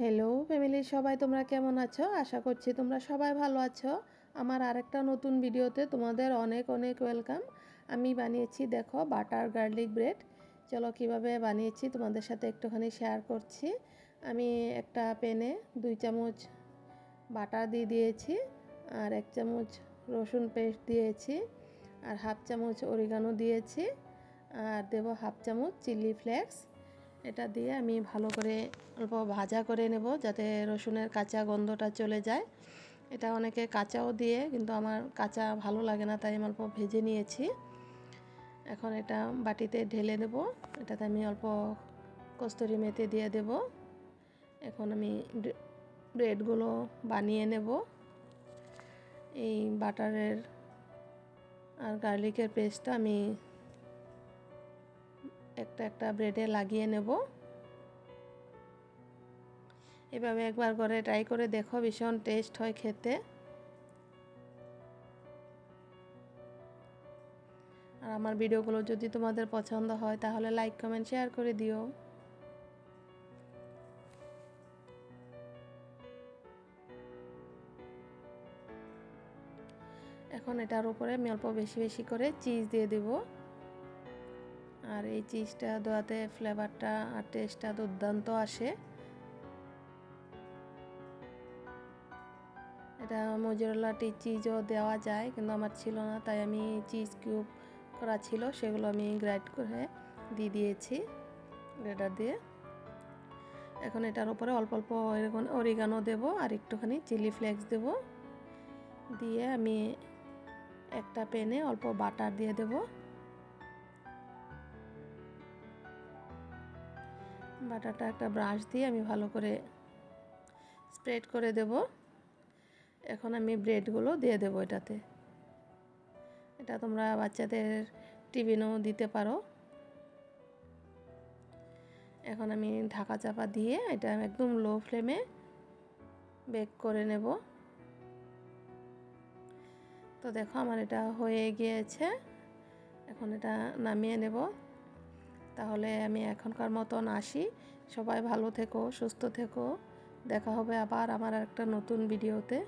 Hello ফ্যামিলির সবাই, তোমরা কেমন আছো? আশা করছি তোমরা সবাই ভালো আছো। আমার আরেকটা নতুন ভিডিওতে তোমাদের অনেক অনেক ওয়েলকাম। আমি বানিয়েছি দেখো বাটার গার্লিক ব্রেড। চলো কিভাবে বানিয়েছি তোমাদের সাথে একটুখানি শেয়ার করছি। আমি একটা প্যানে 2 চামচ বাটার দিয়ে দিয়েছি, আর 1 চামচ রসুন পেস্ট দিয়েছি, আর হাফ চামচ অরিগানো দিয়েছি, আর দেবো হাফ চামচ চিলি ফ্লেক্স। এটা দিয়ে আমি ভালো করে অল্প ভাজা করে নেব যাতে রসুনের কাঁচা গন্ধটা চলে যায়। এটা অনেকে কাঁচাও দিয়ে, কিন্তু আমার কাঁচা ভালো লাগে না, তাই আমি অল্প ভেজে নিয়েছি। এখন এটা বাটিতে ঢেলে দেব। এটাতে আমি অল্প কস্তুরি মেথি দিয়ে দেব। এখন আমি ব্রেডগুলো বানিয়ে নেব। এই বাটারের আর গার্লিকের পেস্টটা আমি একটা একটা ব্রেডে লাগিয়ে নেব। এভাবে একবার করে ট্রাই করে দেখো, ভীষণ টেস্ট হয় খেতে। আর আমার ভিডিওগুলো যদি তোমাদের পছন্দ হয় তাহলে লাইক কমেন্ট শেয়ার করে দিও। এখন এটার উপরে আমি অল্প বেশি বেশি করে চিজ দিয়ে দেব। আর এই চিজটা দেওয়াতে ফ্লেভারটা আর টেস্টটা দুর্দান্ত আসে। এটা মোজারেলা চিজও দেওয়া যায়, কিন্তু আমার ছিল না, তাই আমি চিজ কিউব করা ছিল সেগুলো আমি গ্রাইন্ড করে দিয়ে দিয়েছি গ্রেটার দিয়ে। এখন এটার উপরে অল্প অল্প অরিগানো দেব আর একটুখানি চিলি ফ্লেক্স দেব। দিয়ে আমি একটা প্যানে অল্প বাটার দিয়ে দেব। বাটারটা একটা ব্রাশ দিয়ে আমি ভালো করে স্প্রেড করে দেব। এখন আমি ব্রেডগুলো দিয়ে দেব এটাতে। এটা তোমরা বাচ্চাদের টিফিনেও দিতে পারো। এখন আমি ঢাকা চাপা দিয়ে এটা একদম লো ফ্লেমে বেক করে নেব। তো দেখো আমার এটা হয়ে গিয়েছে। এখন এটা নামিয়ে নেব। তাহলে আমি এখনকার মতন আসি। সবাই ভালো থেকো, সুস্থ থেকো। দেখা হবে আবার আমার একটা নতুন ভিডিওতে।